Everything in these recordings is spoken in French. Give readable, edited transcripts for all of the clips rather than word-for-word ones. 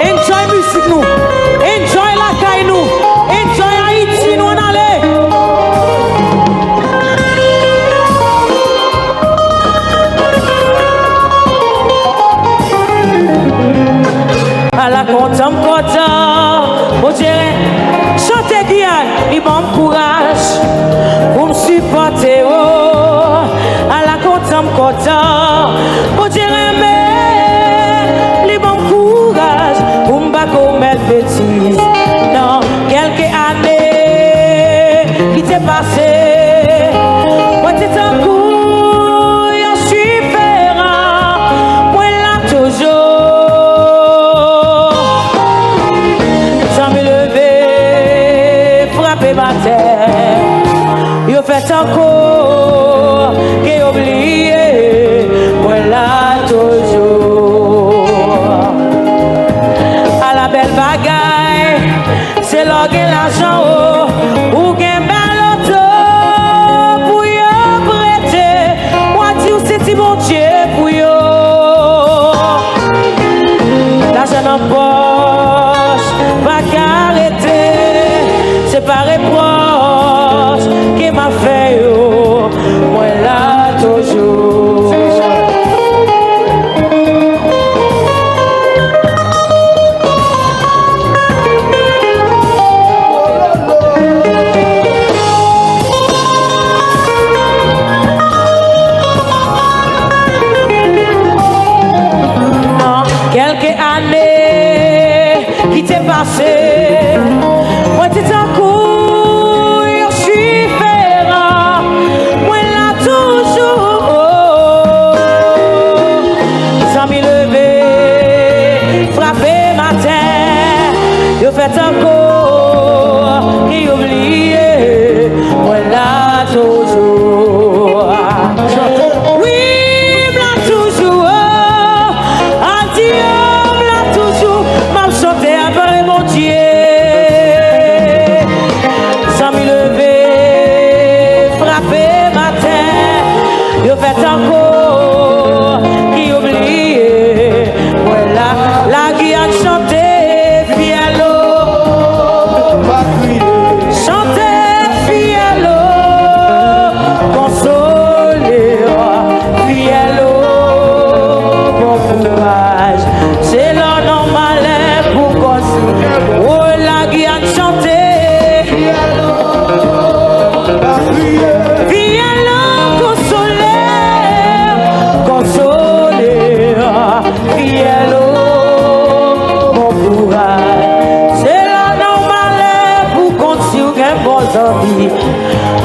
Enjoy musique nous. Enjoy la caille nous. Enjoy Haïti nous en aller. À la content, bon Dieu, chantez Guyane, il bon courage pour me supporter. Oh, à la content, bon Dieu, il bon courage pour me battre comme elle bêtise. Dans quelques années qui t'est passé, moi t'es un coup, je suis ferrant, moi là toujours. Yo fait encore qui oublié, moi là toujours. À la belle bagaille, c'est là que l'argent ou gain bel auto pour y prêter. Moi dis c'est mon Dieu pour yo. L'argent en poche, pas qu'arrêter, c'est pas reproche qui m'a fait yo, moi là toujours. Non, quelques années qui t'est passé, moi t'es en cours. Faites encore qui oublié, moi là toujours. Oui, là toujours. Adieu, là toujours. M'a chanté après mon Dieu. Sans me lever, frapper ma terre. Yo faites encore qui oublié, moi là, la Guyane chanté.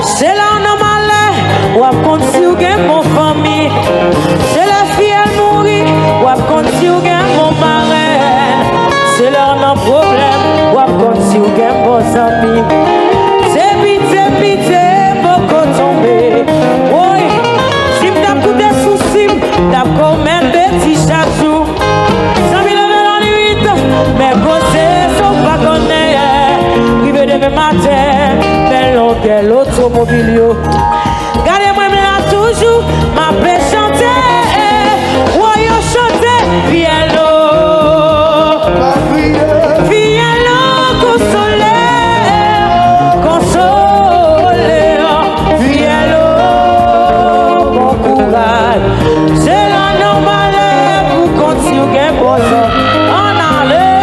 C'est là normal, ou à continuer mon famille. C'est la fille à mourir, ou à continuer mon marin. C'est là un problème, ou à continuer mon ami. C'est pitié, beaucoup tomber. Oui, si m't'as pour des soucis, t'as commis des petits chaque jour. Ça m'y lève dans les 8, mais côtés sont pas connus. Rive demain matin. Quel automobile yo. Gardez-moi là toujours, ma paix chanter. Ouais, yo chanter, viens l'eau. Viens l'eau, consoler. Viens l'eau, bon courage. C'est la normale pour continuer pour ça. En aller.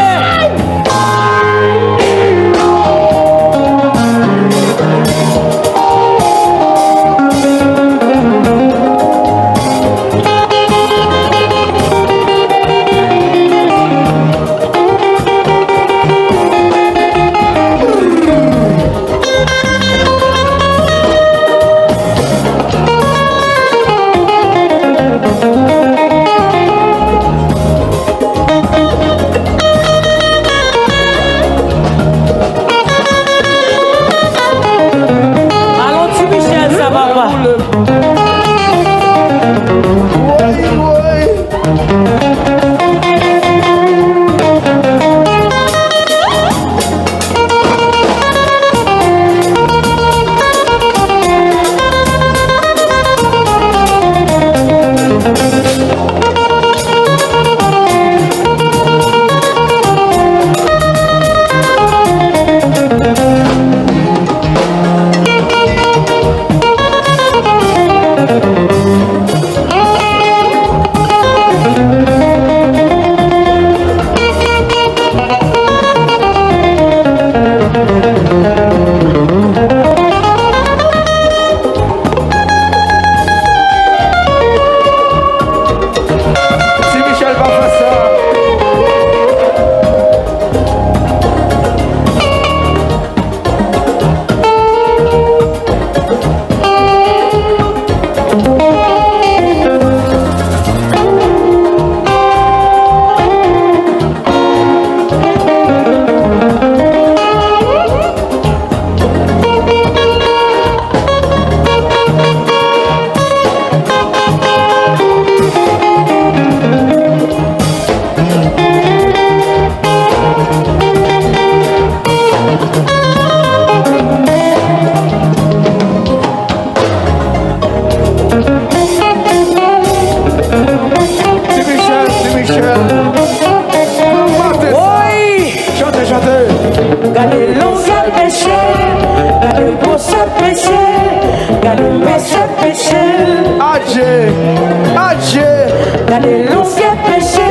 Gardez longueur péché,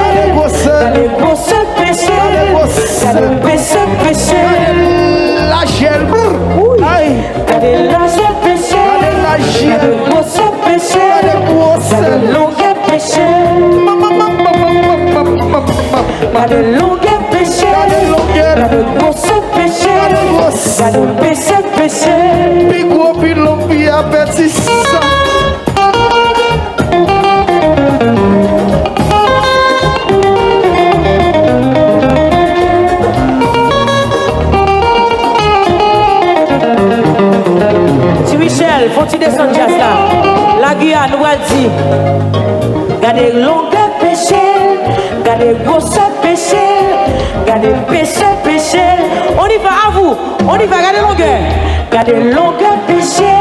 gardez grosse péché, gardez péché, péché. La gel, Gardez l'argent péché, gardez grosse péché, gardez longueur péché. Gardez longueur péché, gardez grosse péché, gardez péché, péché. puis gros, puis long, puis avertissant. Faut-il descendre jazz là? La Guyane nous a dit gardez longueur péché, gardez grosse péché, gardez péché, péché. On y va à vous, on y va, gardez longueur. Gardez longueur péché,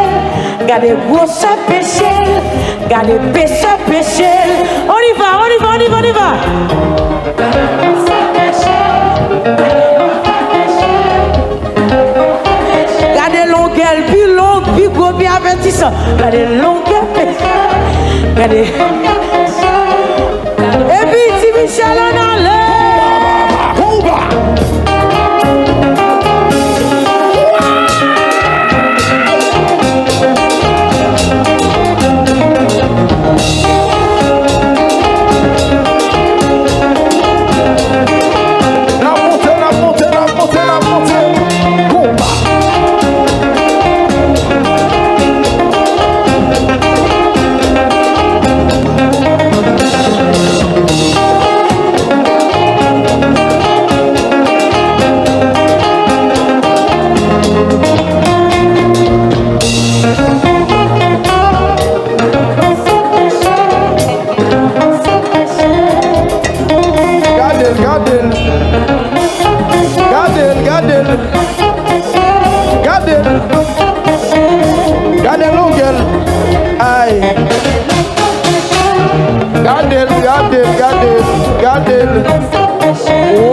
gardez grosse péché, gardez péché, péché. On y va, on y va, on y va, on y va. Gardez longueur, puis long, puis gros, puis avertissant. Gardez longueur péché, gardez. Et puis, si Michel en allait. Gardez longueur. Aïe. Gardez. Oui.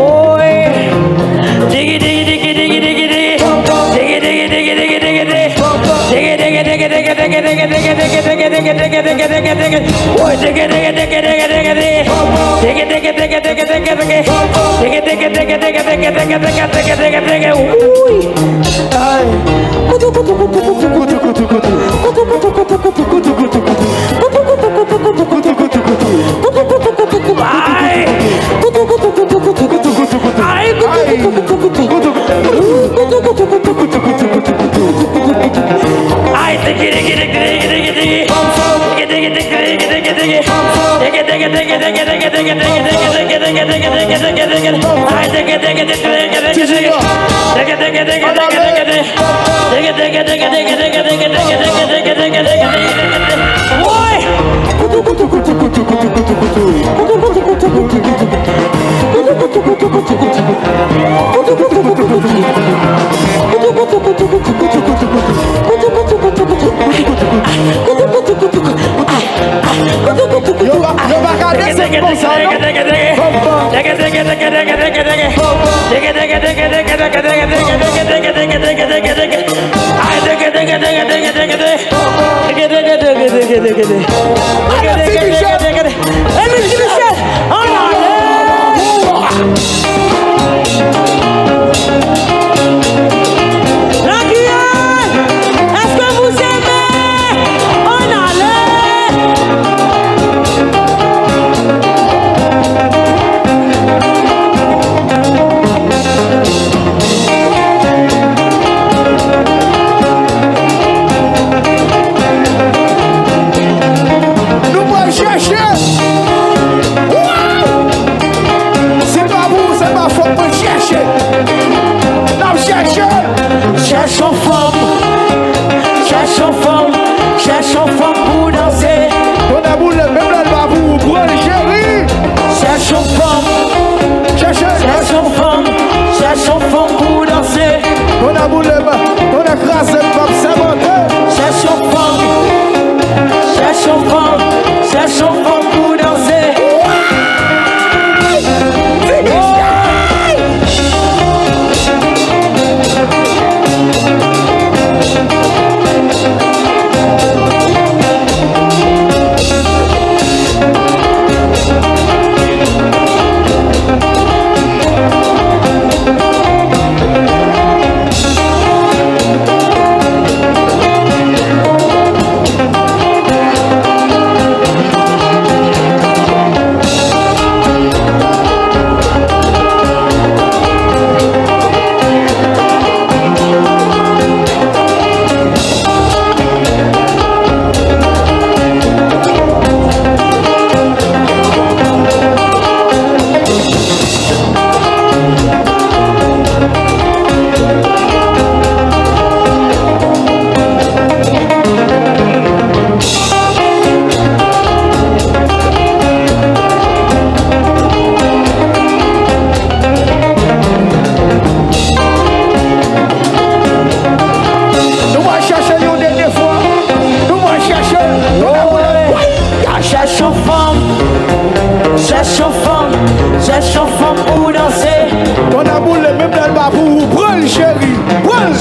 cherche une femme pour danser. Ton amour, le même dans le bas pour prendre, chérie. Prends.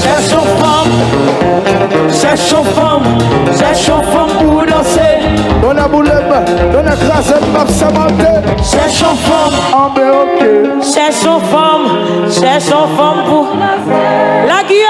Cherche une femme pour danser. Ton amour, le même, ton écrasé, ma Samanté. Cherche une femme. Ah, mais ok. Cherche une femme pour la Guillaume.